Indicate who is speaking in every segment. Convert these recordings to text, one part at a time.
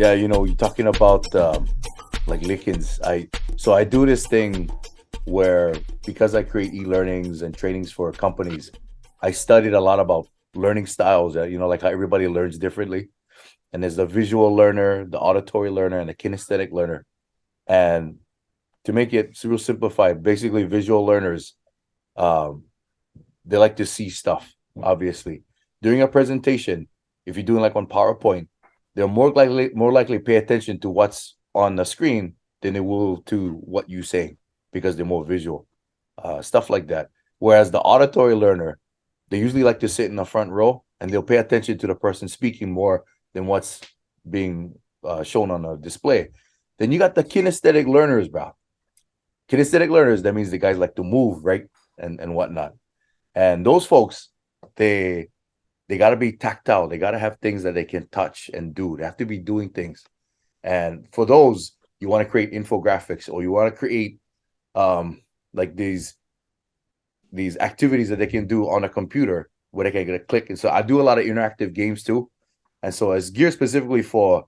Speaker 1: Yeah, you're talking about like Lickens. I do this thing where, because I create e-learnings and trainings for companies, I studied a lot about learning styles. Like how everybody learns differently, and there's the visual learner, the auditory learner, and the kinesthetic learner. And to make it real simplified, basically visual learners, um, they like to see stuff. Obviously, during a presentation, if you're doing like on PowerPoint, they're more likely pay attention to what's on the screen than they will to what you say, because they're more visual, stuff like that. Whereas the auditory learner, they usually like to sit in the front row, and they'll pay attention to the person speaking more than what's being shown on the display. Then you got the kinesthetic learners, bro. Kinesthetic learners, that means the guys like to move, right? And whatnot. And those folks, they got to be tactile. They got to have things that they can touch and do. They have to be doing things. And for those, you want to create infographics, or you want to create like these activities that they can do on a computer where they can get a click. And so I do a lot of interactive games too. And so it's geared specifically for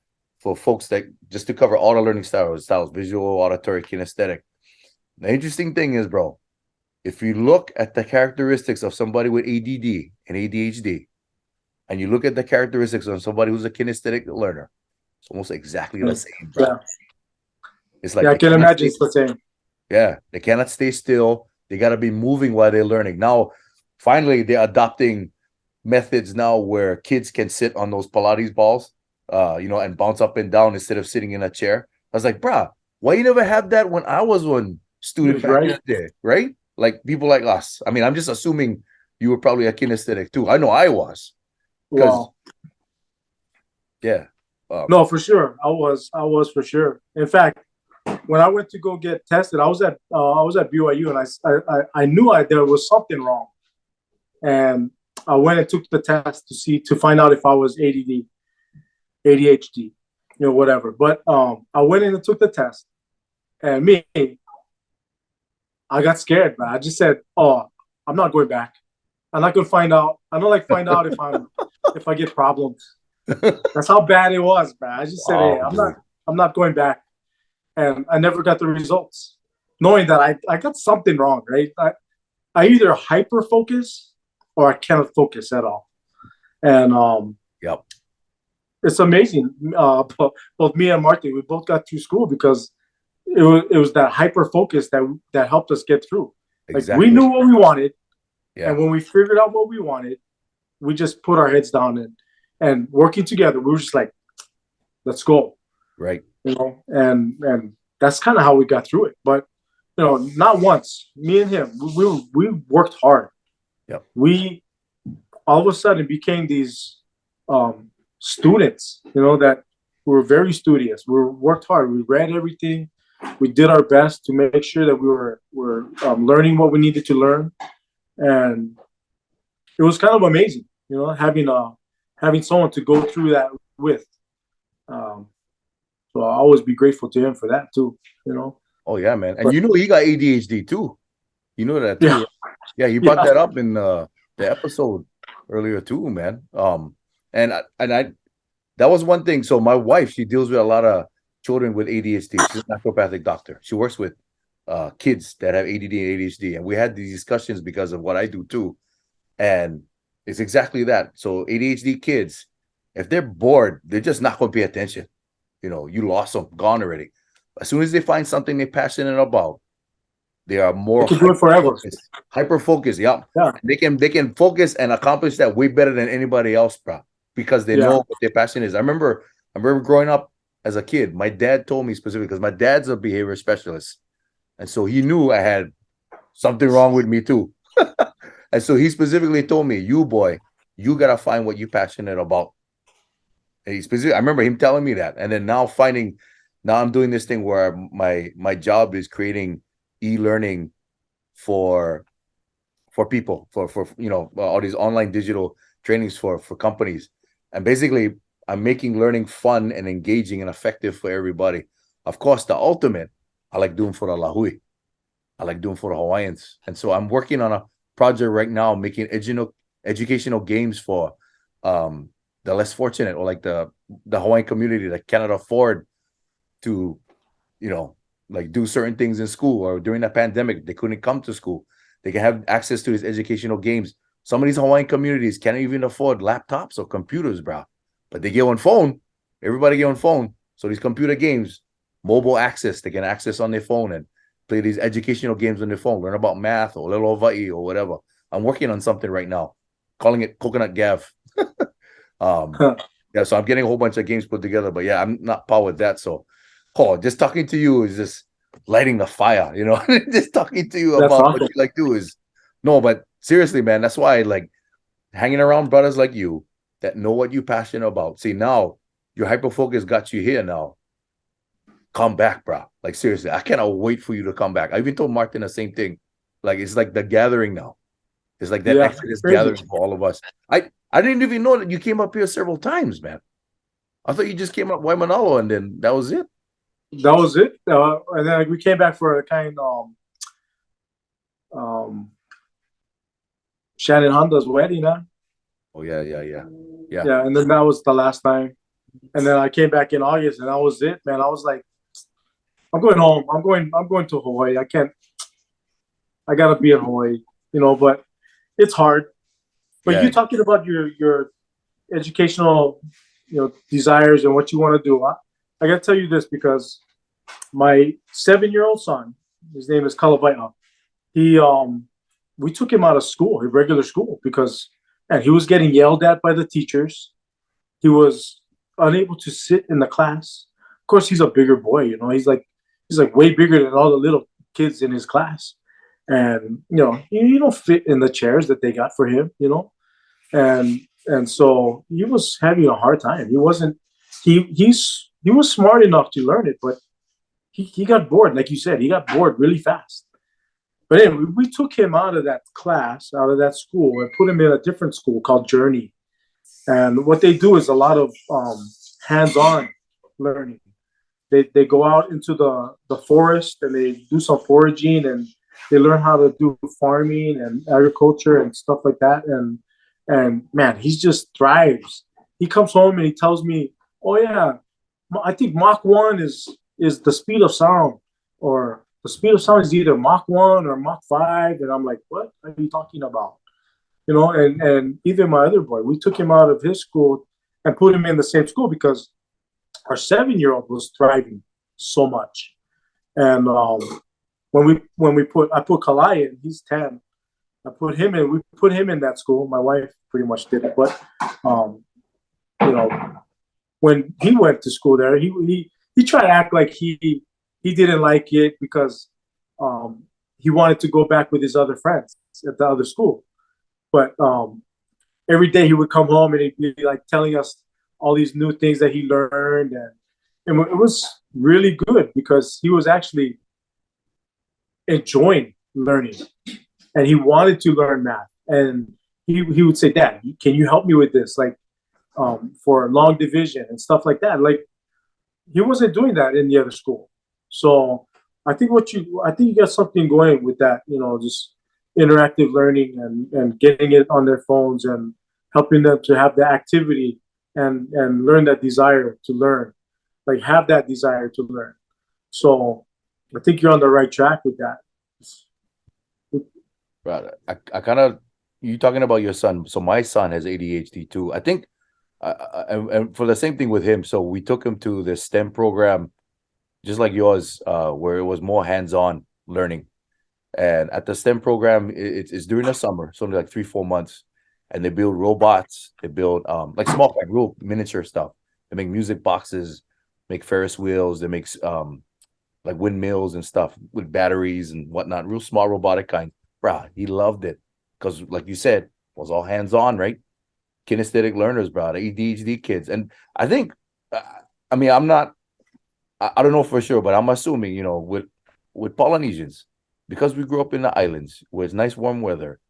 Speaker 1: folks that, just to cover all the learning styles, visual, auditory, kinesthetic. The interesting thing is, bro, if you look at the characteristics of somebody with ADD and ADHD, and you look at the characteristics of somebody who's a kinesthetic learner, it's almost exactly the same, bro.
Speaker 2: Yeah.
Speaker 1: It's like,
Speaker 2: I can imagine it's the same.
Speaker 1: Yeah, they cannot stay still. They got to be moving while they're learning. Now, finally, they're adopting methods now where kids can sit on those Pilates balls, and bounce up and down instead of sitting in a chair. I was like, bruh, why you never have that when I was one student back in the day, right? Like people like us. I mean, I'm just assuming you were probably a kinesthetic too. I know I was.
Speaker 2: Wow.
Speaker 1: Yeah.
Speaker 2: No, for sure. I was for sure. In fact, when I went to go get tested, I was at BYU, and I knew there was something wrong, and I went and took the test to find out if I was ADD, ADHD, whatever. But I went in and took the test, and I got scared, man. I just said, "Oh, I'm not going back. I'm not gonna find out. I don't like find out if I get problems." That's how bad it was, man. I just said, "Hey, I'm not going back," and I never got the results, knowing that I got something wrong. Right? I either hyper focus or I cannot focus at all, and
Speaker 1: yep,
Speaker 2: it's amazing. Both me and Martin, we both got through school because it was that hyper focus that helped us get through. Exactly. Like, we knew what we wanted, and when we figured out what we wanted, we just put our heads down and working together. We were just like, let's go,
Speaker 1: right?
Speaker 2: And that's kind of how we got through it. But not once. Me and him, we worked hard.
Speaker 1: Yep.
Speaker 2: We all of a sudden became these students, that we were very studious. We worked hard. We read everything. We did our best to make sure that we were learning what we needed to learn, and it was kind of amazing, having someone to go through that with. So I'll always be grateful to him for that too.
Speaker 1: Oh yeah, man, and he got ADHD too. You know that too. Yeah, yeah, he brought that up in the episode earlier too, man. And I that was one thing. So my wife, she deals with a lot of children with ADHD. She's a naturopathic doctor. She works with kids that have ADD and ADHD, and we had these discussions because of what I do too. And it's exactly that. So ADHD kids, if they're bored, they're just not going to pay attention. You lost them, gone already. As soon as they find something they're passionate about, they are more hyper focused. Yeah. They can focus and accomplish that way better than anybody else, bro, because they know what their passion is. I remember growing up as a kid, my dad told me specifically, because my dad's a behavior specialist, and so he knew I had something wrong with me too. And so he specifically told me, "You boy, you gotta find what you're passionate about." And I remember him telling me that. And then now I'm doing this thing where my job is creating e-learning for people, for all these online digital trainings for companies. And basically I'm making learning fun and engaging and effective for everybody. Of course, the ultimate I like doing for the Lahui. I like doing for the Hawaiians. And so I'm working on a project right now, making educational games for the less fortunate, or like the the Hawaiian community that cannot afford to, you know, like do certain things in school, or during the pandemic, they couldn't come to school. They can have access to these educational games. Some of these Hawaiian communities can't even afford laptops or computers, bro. But they get on phone. Everybody get on phone. So these computer games, mobile access, they can access on their phone and play these educational games on their phone, learn about math or little Hawai'i or whatever. I'm working on something right now, calling it Coconut Gav. Yeah, so I'm getting a whole bunch of games put together, but yeah, I'm not powered that. So, just talking to you is just lighting the fire, you know. Just talking to you
Speaker 2: That's
Speaker 1: about what
Speaker 2: awesome.
Speaker 1: you like do is no, but seriously, man, that's why I like hanging around brothers like you that know what you're passionate about. See, now your hyper focus got you here now. Come back, bro. Like seriously, I cannot wait for you to come back. I even told Martin the same thing. Like it's like the gathering now. It's like that
Speaker 2: Yeah,
Speaker 1: Exodus
Speaker 2: crazy.
Speaker 1: gathering for all of us. I didn't even know that you came up here several times, man. I thought you just came up Waimanalo and then that was it.
Speaker 2: That was it. And then we came back for a kind um Shannon Honda's wedding, huh?
Speaker 1: Oh yeah.
Speaker 2: Yeah, and then that was the last time. And then I came back in August, and that was it, man. I was like, I'm going home. I'm going to Hawaii. I can't. I gotta be in Hawaii, But it's hard. But
Speaker 1: Yeah.
Speaker 2: you talking about your educational, desires and what you want to do. I gotta tell you this because my 7-year-old son, his name is Kalavaia. He we took him out of school, regular school, because and he was getting yelled at by the teachers. He was unable to sit in the class. Of course, he's a bigger boy, he's like way bigger than all the little kids in his class. And you don't fit in the chairs that they got for him. And so he was having a hard time. He wasn't he was smart enough to learn it, but he got bored, like you said, he got bored really fast. But anyway, we took him out of that class, out of that school, and put him in a different school called Journey. And what they do is a lot of hands-on learning. They go out into the forest and they do some foraging, and they learn how to do farming and agriculture and stuff like that. And man, he just thrives. He comes home and he tells me, "Oh yeah, I think Mach 1 is the speed of sound, or the speed of sound is either Mach 1 or Mach 5." And I'm like, "What are you talking about?" And even my other boy, we took him out of his school and put him in the same school because our 7-year-old was thriving so much. And I put Kalai in, he's 10. We put him in that school. My wife pretty much did it, but um, you know, when he went to school there, he tried to act like he didn't like it because he wanted to go back with his other friends at the other school. But every day he would come home and he'd be like telling us all these new things that he learned, and it was really good because he was actually enjoying learning, and he wanted to learn math. And he would say, "Dad, can you help me with this, like for long division and stuff like that?" Like he wasn't doing that in the other school. So I think you got something going with that, just interactive learning and getting it on their phones and helping them to have the activity and learn that desire to learn, like have that desire to learn. So I think you're on the right track with that.
Speaker 1: Right. I kind of, you talking about your son. So my son has ADHD too. I think, and for the same thing with him. So we took him to the STEM program, just like yours, where it was more hands-on learning. And at the STEM program, it's during the summer, so only like 3-4 months, and they build robots. They build like small, like real miniature stuff. They make music boxes, make Ferris wheels. They make like windmills and stuff with batteries and whatnot. Real small robotic kind. Bruh, he loved it because, like you said, it was all hands on, right? Kinesthetic learners, bro, the ADHD kids, and I think, I mean, I'm not, I don't know for sure, but I'm assuming, with Polynesians, because we grew up in the islands where it's nice warm weather,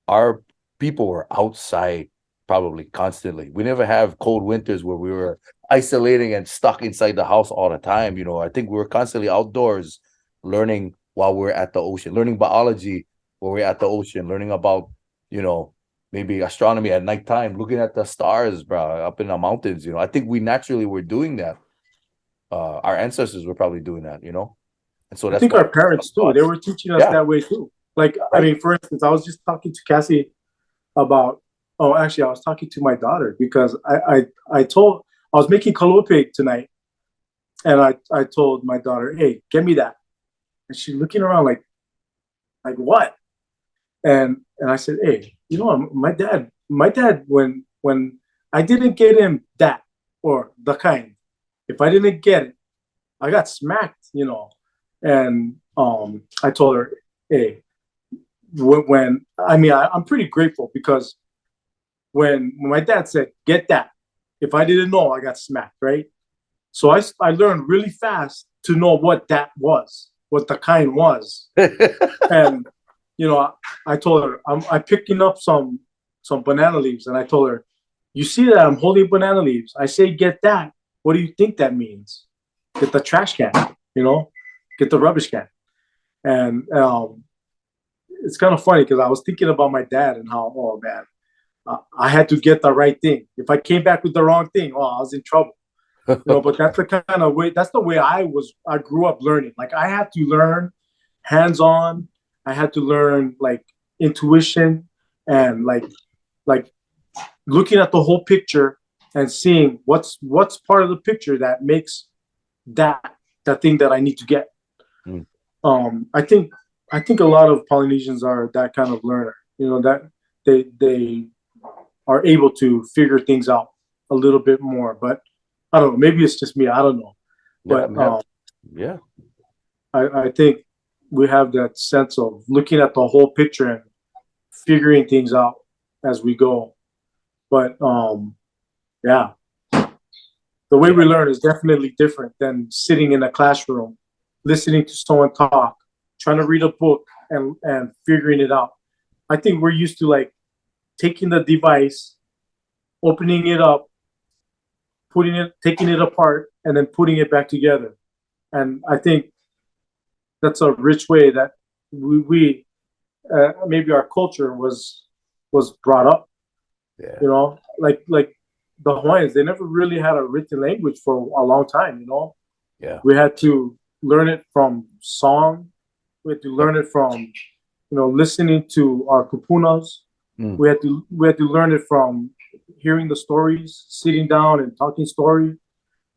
Speaker 1: our people were outside probably constantly. We never have cold winters where we were isolating and stuck inside the house all the time. I think we were constantly outdoors learning while we're at the ocean, learning biology while we're at the ocean, learning about, you know, maybe astronomy at nighttime, looking at the stars, bro, up in the mountains. You know, I think we naturally were doing that. Our ancestors were probably doing that, you know, and so
Speaker 2: I
Speaker 1: that's
Speaker 2: think
Speaker 1: why
Speaker 2: our parents too, they
Speaker 1: thoughts.
Speaker 2: were teaching us
Speaker 1: Yeah,
Speaker 2: that way too. Like, I
Speaker 1: right.
Speaker 2: mean, for instance, I was just talking to Cassie about, oh, actually, I was talking to my daughter because I was making kalupe tonight, and I told my daughter, hey, get me that. And she's looking around like what? And I said, hey, you know, my dad, when I didn't get him that or the kind, if I didn't get it, I got smacked, you know. And I told her, hey, when I mean, I'm pretty grateful because when my dad said, get that, if I didn't know, I got smacked, right? So I learned really fast to know what that was, what the kind was. And, you know, I told her, I'm picking up some banana leaves. And I told her, you see that I'm holding banana leaves. I say, get that. What do you think that means? Get the trash can, you know, get the rubbish can. And it's kind of funny because I was thinking about my dad and how, oh man, I had to get the right thing. If I came back with the wrong thing, oh, I was in trouble. You know, but that's the kind of way, that's the way I grew up learning. Like I had to learn hands on. I had to learn like intuition and like looking at the whole picture and seeing what's part of the picture that makes that that thing that I need to get.
Speaker 1: Mm.
Speaker 2: I think a lot of Polynesians are that kind of learner. You know that they are able to figure things out a little bit more. But I don't know. Maybe it's just me. I don't know.
Speaker 1: Yeah,
Speaker 2: But
Speaker 1: man. Yeah.
Speaker 2: I think we have that sense of looking at the whole picture and figuring things out as we go. But yeah, the way
Speaker 1: Yeah.
Speaker 2: we learn is definitely different than sitting in a classroom, listening to someone talk, trying to read a book and figuring it out. I think we're used to like taking the device, opening it up, taking it apart, and then putting it back together. And I think that's a rich way that we maybe our culture was brought up.
Speaker 1: Yeah.
Speaker 2: You know, like the Hawaiians, they never really had a written language for a long time. You know,
Speaker 1: Yeah.
Speaker 2: we had to learn it from song. We had to
Speaker 1: Yep.
Speaker 2: learn it from listening to our kupunas.
Speaker 1: Mm.
Speaker 2: We had to learn it from hearing the stories, sitting down and talking story.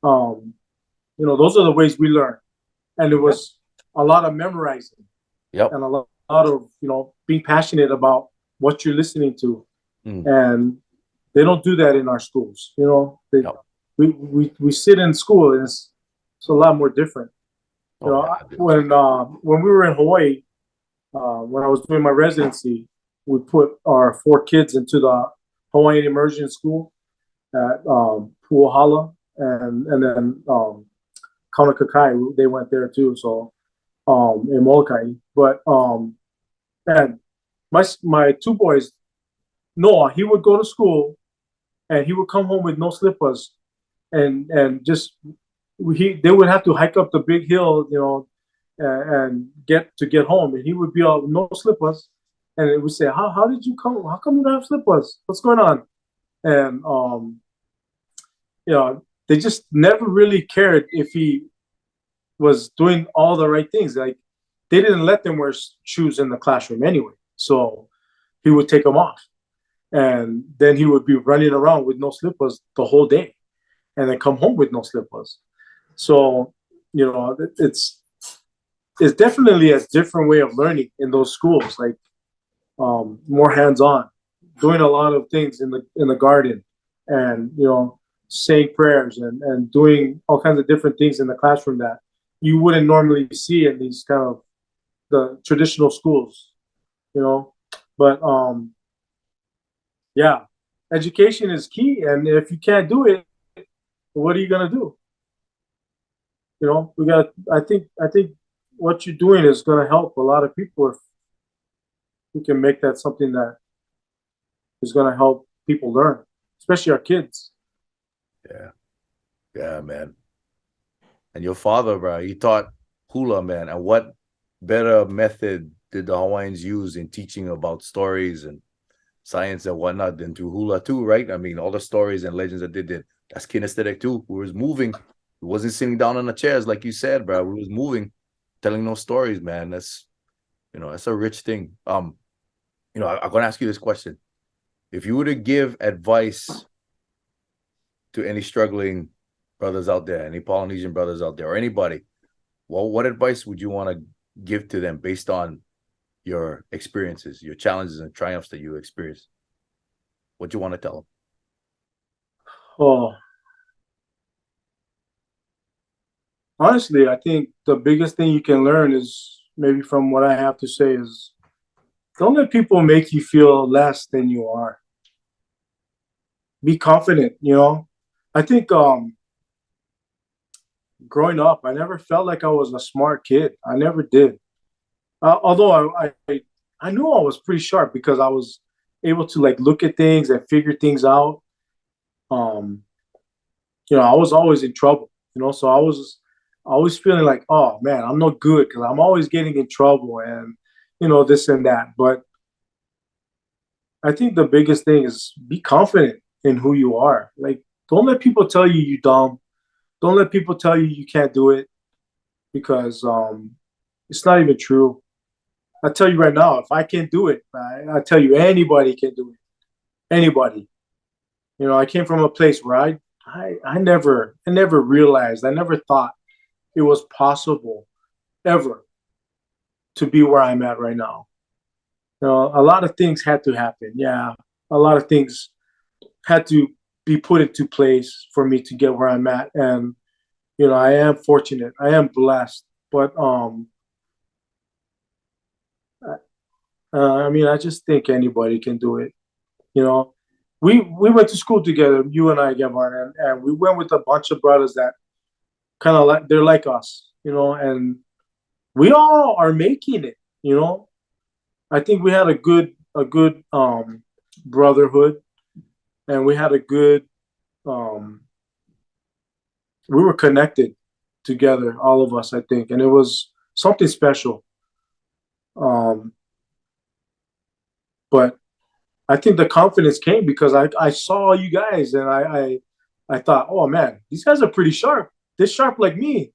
Speaker 2: Um, those are the ways we learn, and it
Speaker 1: Yep.
Speaker 2: was a lot of memorizing
Speaker 1: Yep.
Speaker 2: and a lot of being passionate about what you're listening to,
Speaker 1: Mm.
Speaker 2: and they don't do that in our schools.
Speaker 1: Yep.
Speaker 2: We sit in school and it's a lot more different.
Speaker 1: Oh yeah.
Speaker 2: When we were in Hawaii, when I was doing my residency, we put our 4 kids into the Hawaiian immersion school at Puahala, and then Kauna Kakai, they went there too. So in Molokai, but man, my 2 boys, Noah, he would go to school and he would come home with no slippers, and just they would have to hike up the big hill, and get home, and he would be all no slippers, and it would say, how did you come? How come you don't have slippers? What's going on? And they just never really cared if he was doing all the right things. Like they didn't let them wear shoes in the classroom anyway, so he would take them off, and then he would be running around with no slippers the whole day, and then come home with no slippers. So it's definitely a different way of learning in those schools, like more hands-on, doing a lot of things in the garden, and saying prayers and doing all kinds of different things in the classroom that you wouldn't normally see in these kind of the traditional schools, but yeah, education is key, and if you can't do it, what are you going to do? We got. I think what you're doing is going to help a lot of people if we can make that something that is going to help people learn, especially our kids.
Speaker 1: Yeah. Yeah, man. And your father, bro, he taught hula, man. And what better method did the Hawaiians use in teaching about stories and science and whatnot, then through hula too, right? I mean, all the stories and legends that they did. That's kinesthetic too. We was moving. We wasn't sitting down on the chairs like you said, bro. We was moving, telling those stories, man. That's that's a rich thing. I'm gonna ask you this question. If you were to give advice to any struggling brothers out there, any Polynesian brothers out there, or anybody, what advice would you want to give to them based on your experiences, your challenges and triumphs that you experienced? What do you want to tell them?
Speaker 2: Oh, honestly, I think the biggest thing you can learn is, maybe from what I have to say, is don't let people make you feel less than you are. Be confident, I think growing up, I never felt like I was a smart kid. I never did. Although I knew I was pretty sharp because I was able to like look at things and figure things out. Um, I was always in trouble, so I was always feeling like, oh man, I'm not good because I'm always getting in trouble and this and that. But I think the biggest thing is be confident in who you are. Like, don't let people tell you you dumb. Don't let people tell you you can't do it, because it's not even true. I tell you right now, if I can't do it, I tell you anybody can do it. Anybody. I came from a place where I never realized, I never thought it was possible ever to be where I'm at right now. A lot of things had to happen. Yeah, a lot of things had to be put into place for me to get where I'm at, and I am fortunate. I am blessed, but I mean, I just think anybody can do it. You know, we went to school together, you and I, Gavin, and we went with a bunch of brothers that kind of like, they're like us, and we all are making it. I think we had a good brotherhood, and we had a good um, we were connected together, all of us, I think, and it was something special. Um, but I think the confidence came because I saw you guys, and I thought, oh man, these guys are pretty sharp. They're sharp like me,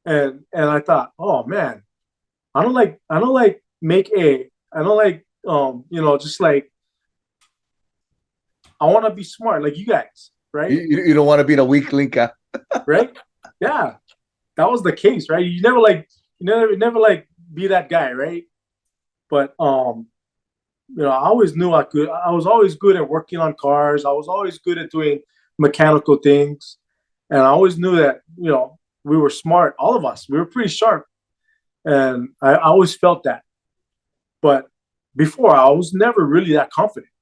Speaker 2: and I thought, oh man, I don't like make A. I don't like just like, I want to be smart like you guys, right?
Speaker 1: You don't want to be the weak link, huh?
Speaker 2: Right? Yeah, that was the case, right? You never like be that guy, right? But I always knew I could. I was always good at working on cars. I was always good at doing mechanical things, and I always knew that we were smart. All of us, we were pretty sharp, and I always felt that. But before, I was never really that confident.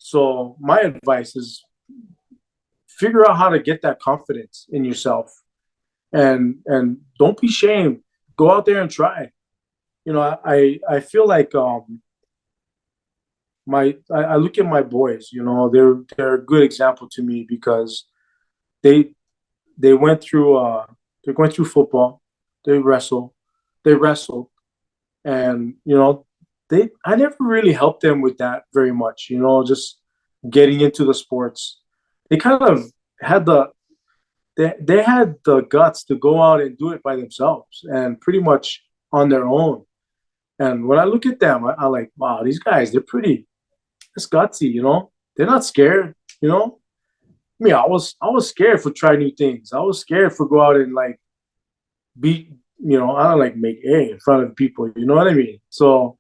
Speaker 2: So my advice is figure out how to get that confidence in yourself, and don't be ashamed. Go out there and try. I feel like I look at my boys. They're a good example to me because they they went through they're going through football. They wrestled, and they I never really helped them with that very much. Just getting into the sports. They kind of had they had the guts to go out and do it by themselves and pretty much on their own. And when I look at them, I like, wow, these guys, it's gutsy, They're not scared, I mean, I was scared for trying new things. I was scared for go out and like be, I don't like make A in front of people, you know what I mean? So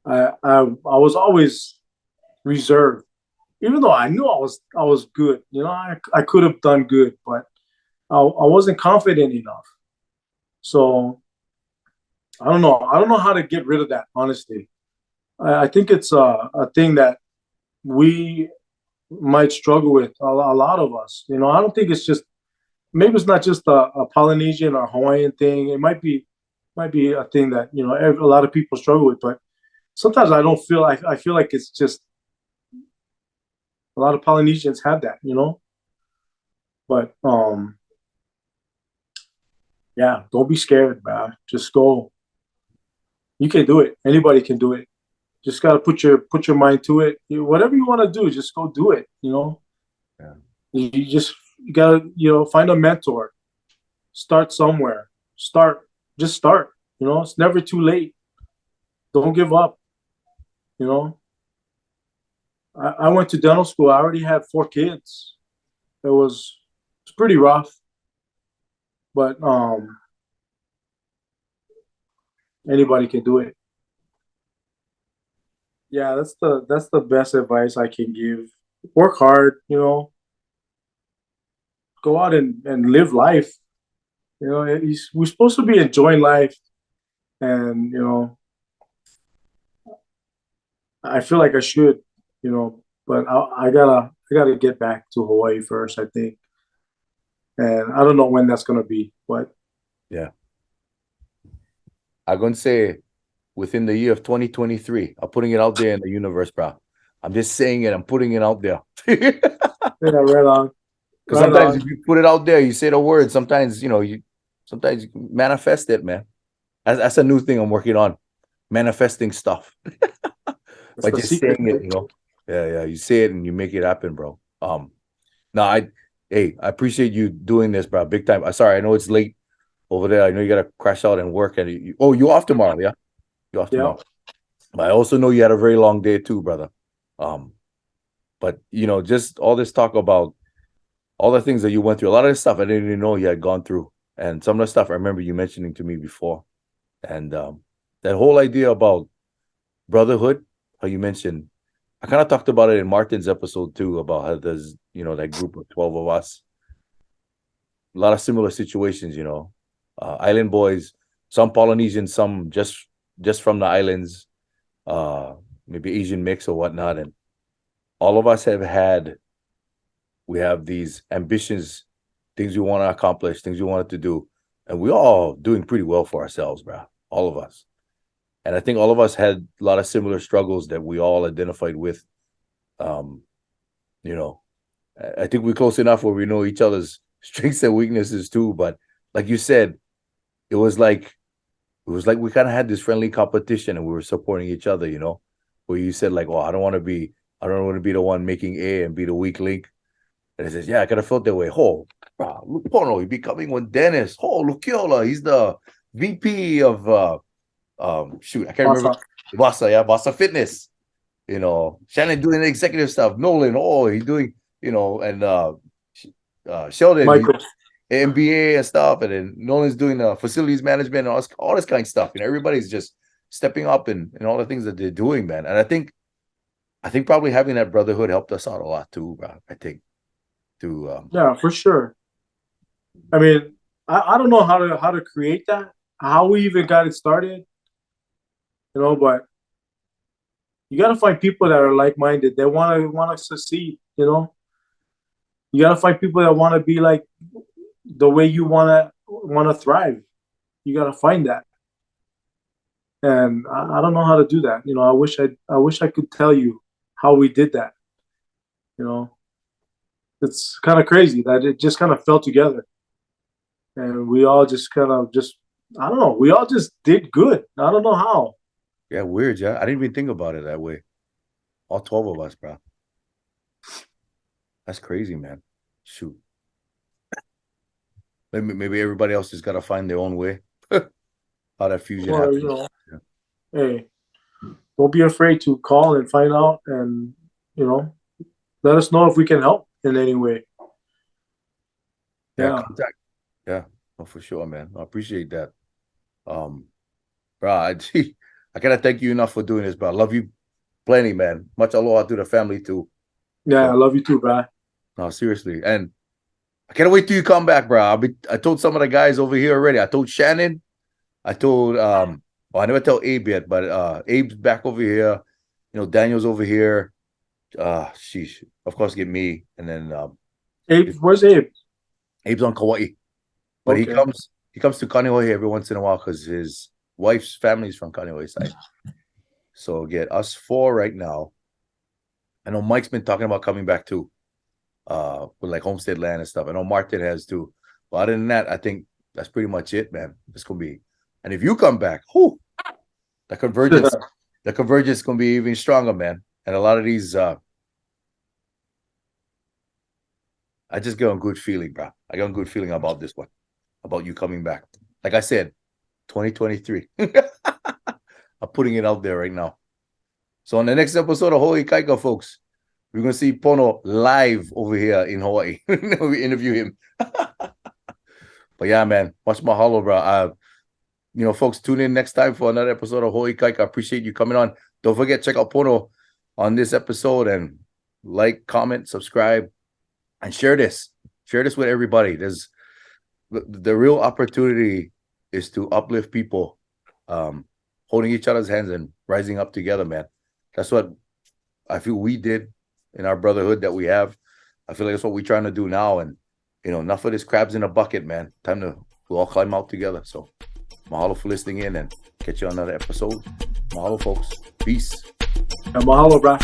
Speaker 2: I was always reserved, even though I knew I was good. I could have done good, but I wasn't confident enough. So I don't know how to get rid of that, honestly. I think it's a thing that we might struggle with, a lot of us. I don't think it's just, maybe it's not just a Polynesian or Hawaiian thing. It might be a thing that a lot of people struggle with. But sometimes I don't feel I feel like it's just a lot of Polynesians have that. But yeah, don't be scared, man. Just go. You can do it. Anybody can do it. Just gotta put your mind to it. Whatever you want to do, just go do it.
Speaker 1: Yeah.
Speaker 2: You gotta find a mentor. Start somewhere. Just start. It's never too late. Don't give up. You know, I went to dental school. I already had 4 kids. It's pretty rough, but anybody can do it. Yeah, that's the best advice I can give. Work hard. Go out and live life. We're supposed to be enjoying life, and I feel like I should, but I gotta get back to Hawaii first, I think, and I don't know when that's gonna be, but
Speaker 1: Yeah. I'm gonna say within the year of 2023. I'm putting it out there in the universe, bro. I'm just saying it. I'm putting it out there. Because
Speaker 2: yeah, right on, right
Speaker 1: sometimes
Speaker 2: on.
Speaker 1: if you put it out there, you say the word. Sometimes sometimes you manifest it, man. That's a new thing I'm working on, manifesting stuff
Speaker 2: That's
Speaker 1: by
Speaker 2: the
Speaker 1: just
Speaker 2: secret.
Speaker 1: saying it. Yeah. You say it and you make it happen, bro. No, hey, I appreciate you doing this, bro. Big time. Sorry, I know it's late over there. I know you gotta crash out and work. And you off tomorrow? Yeah, you off
Speaker 2: Yeah,
Speaker 1: tomorrow. But I also know you had a very long day too, brother. But just all this talk about all the things that you went through, a lot of this stuff I didn't even know you had gone through, and some of the stuff I remember you mentioning to me before, and that whole idea about brotherhood, how you mentioned, I kind of talked about it in Martin's episode too, about how there's that group of 12 of us, a lot of similar situations, island boys, some Polynesian, some just from the islands, uh, maybe Asian mix or whatnot, and all of us we have these ambitions, things we want to accomplish, things we wanted to do, and we all doing pretty well for ourselves, bro. All of us. And I think all of us had a lot of similar struggles that we all identified with. Um, you know, I think we're close enough where we know each other's strengths and weaknesses too. But like you said, it was like we kind of had this friendly competition and we were supporting each other, where you said like, oh, I don't want to be the one making A and be the weak link. And I says, yeah, I kind of felt that way. Oh, look, Pono, he becoming one Dennis. Oh, Lukiola, he's the VP of shoot, I can't remember.
Speaker 2: awesome.
Speaker 1: Vasa Fitness. Shannon doing the executive stuff. Nolan, oh, he's doing, and Sheldon, he's
Speaker 2: Michael.
Speaker 1: MBA and stuff, and then Nolan's doing facilities management and all this kind of stuff. Everybody's just stepping up and all the things that they're doing, man. And I think probably having that brotherhood helped us out a lot too, bro. I think to
Speaker 2: Yeah, for sure. I mean, I don't know how to create that, how we even got it started, but you got to find people that are like minded. They want to succeed. You got to find people that want to be like the way you want to thrive. You got to find that, and I don't know how to do that. I wish I could tell you how we did that. It's kind of crazy that it just kind of fell together, and we all just kind of just I don't know. We all just did good. I don't know how.
Speaker 1: yeah, weird, yeah. I didn't even think about it that way. All 12 of us, bro. That's crazy, man. Shoot. Maybe everybody else has got to find their own way. How that fusion
Speaker 2: Or
Speaker 1: happens. Yeah.
Speaker 2: hey, don't be afraid to call and find out, and you know, let us know if we can help in any way.
Speaker 1: Yeah,
Speaker 2: Yeah,
Speaker 1: contact. Yeah, oh, for sure, man. I appreciate that. Bro, I cannot thank you enough for doing this, bro. I love you plenty, man. Much aloha to the family too.
Speaker 2: yeah, I
Speaker 1: So,
Speaker 2: love you too, bro.
Speaker 1: no, seriously. And I can't wait till you come back, bro. I told some of the guys over here already. I told Shannon. I told well, I never tell Abe yet, but Abe's back over here. Daniel's over here. Sheesh. Of course, get me. And then
Speaker 2: Abe, where's Abe?
Speaker 1: Abe's on Kauai. But he
Speaker 2: Okay.
Speaker 1: comes to Kaneohe every once in a while because his wife's family is from Kaneohe side. So get us 4 right now. I know Mike's been talking about coming back too, with like homestead land and stuff. I know Martin has too. But other than that, I think that's pretty much it, man. It's gonna be, and if you come back, whoo, the convergence, the convergence is gonna be even stronger, man. And a lot of these, I just get a good feeling, bro. I got a good feeling about this one, about you coming back. Like I said, 2023. I'm putting it out there right now. So on the next episode of Hawai'i Kaika, folks, we're gonna see Pono live over here in Hawaii. We interview him. But yeah, man, watch mahalo, bro. Folks, tune in next time for another episode of Hawai'i Kaika. I appreciate you coming on. Don't forget, check out Pono on this episode and like, comment, subscribe, and share this. Share this with everybody. There's the real opportunity is to uplift people, holding each other's hands and rising up together, man. That's what I feel we did in our brotherhood that we have. I feel like that's what we're trying to do now. And, enough of this crabs in a bucket, man. Time to we'll all climb out together. So mahalo for listening in and catch you on another episode. Mahalo, folks. Peace.
Speaker 2: Mahalo, bro.